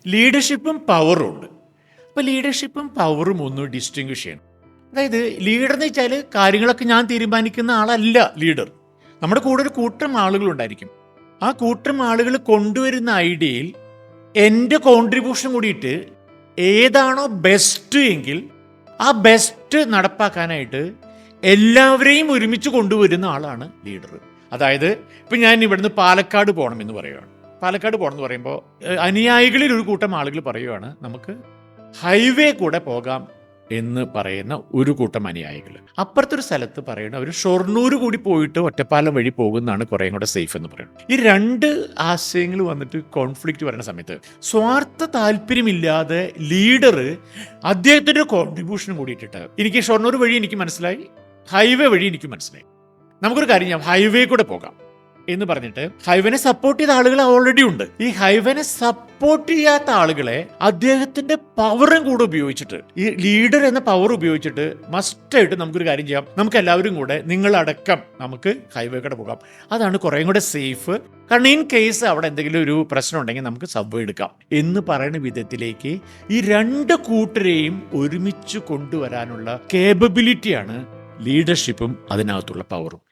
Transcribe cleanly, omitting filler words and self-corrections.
ലീഡർഷിപ്പും പവറും ഉണ്ട്. അപ്പോൾ ലീഡർഷിപ്പും പവറും ഒന്ന് ഡിസ്റ്റിങ്വിഷ് ചെയ്യണം. അതായത് ലീഡർ എന്ന് വെച്ചാൽ കാര്യങ്ങളൊക്കെ ഞാൻ തീരുമാനിക്കുന്ന ആളല്ല ലീഡർ. നമ്മുടെ കൂടെ ഒരു കൂട്ടം ആളുകളുണ്ടായിരിക്കും. ആ കൂട്ടം ആളുകൾ കൊണ്ടുവരുന്ന ഐഡിയയിൽ എൻ്റെ കോൺട്രിബ്യൂഷൻ കൂടിയിട്ട് ഏതാണോ ബെസ്റ്റ് എങ്കിൽ ആ ബെസ്റ്റ് നടപ്പാക്കാനായിട്ട് എല്ലാവരെയും ഒരുമിച്ച് കൊണ്ടുവരുന്ന ആളാണ് ലീഡർ. അതായത് ഇപ്പം ഞാൻ ഇവിടുന്ന് പാലക്കാട് പോകണമെന്ന് പറയുകയാണ്. പാലക്കാട് പോകണമെന്ന് പറയുമ്പോൾ അനുയായികളിൽ ഒരു കൂട്ടം ആളുകൾ പറയുകയാണ് നമുക്ക് ഹൈവേ കൂടെ പോകാം എന്ന് പറയുന്ന ഒരു കൂട്ടം അനുയായികൾ. അപ്പുറത്തൊരു സ്ഥലത്ത് പറയുന്ന ഒരു ഷൊർണൂർ കൂടി പോയിട്ട് ഒറ്റപ്പാലം വഴി പോകുന്നതാണ് കുറേയും കൂടെ സേഫ് എന്ന് പറയുന്നത്. ഈ രണ്ട് ആശയങ്ങൾ വന്നിട്ട് കോൺഫ്ലിക്റ്റ് വരുന്ന സമയത്ത് സ്വാർത്ഥ താല്പര്യമില്ലാതെ ലീഡർ അദ്ദേഹത്തിൻ്റെ കോൺട്രിബ്യൂഷൻ കൂടി ഇട്ടിട്ട് എനിക്ക് ഷൊർണൂർ വഴി എനിക്ക് മനസ്സിലായി, ഹൈവേ വഴി എനിക്ക് മനസ്സിലായി, നമുക്കൊരു കാര്യം ചെയ്യാം, ഹൈവേ കൂടെ പോകാം എന്ന് പറഞ്ഞിട്ട് ഹൈവേനെ സപ്പോർട്ട് ചെയ്ത ആളുകൾ ഓൾറെഡി ഉണ്ട്. ഈ ഹൈവേനെ സപ്പോർട്ട് ചെയ്യാത്ത ആളുകളെ അദ്ദേഹത്തിന്റെ പവറും കൂടെ ഉപയോഗിച്ചിട്ട്, ഈ ലീഡർ എന്ന പവർ ഉപയോഗിച്ചിട്ട് മസ്റ്റായിട്ട് നമുക്കൊരു കാര്യം ചെയ്യാം, നമുക്ക് എല്ലാവരും കൂടെ നിങ്ങളടക്കം നമുക്ക് ഹൈവേ കൂടെ പോകാം, അതാണ് കുറേയും കൂടെ സേഫ്. കാരണം ഇൻ കേസ് അവിടെ എന്തെങ്കിലും ഒരു പ്രശ്നം ഉണ്ടെങ്കിൽ നമുക്ക് സബ്വേ എടുക്കാം എന്ന് പറയുന്ന വിധത്തിലേക്ക് ഈ രണ്ട് കൂട്ടരെയും ഒരുമിച്ച് കൊണ്ടുവരാനുള്ള കേപ്പബിലിറ്റിയാണ് ലീഡർഷിപ്പും അതിനകത്തുള്ള പവറും.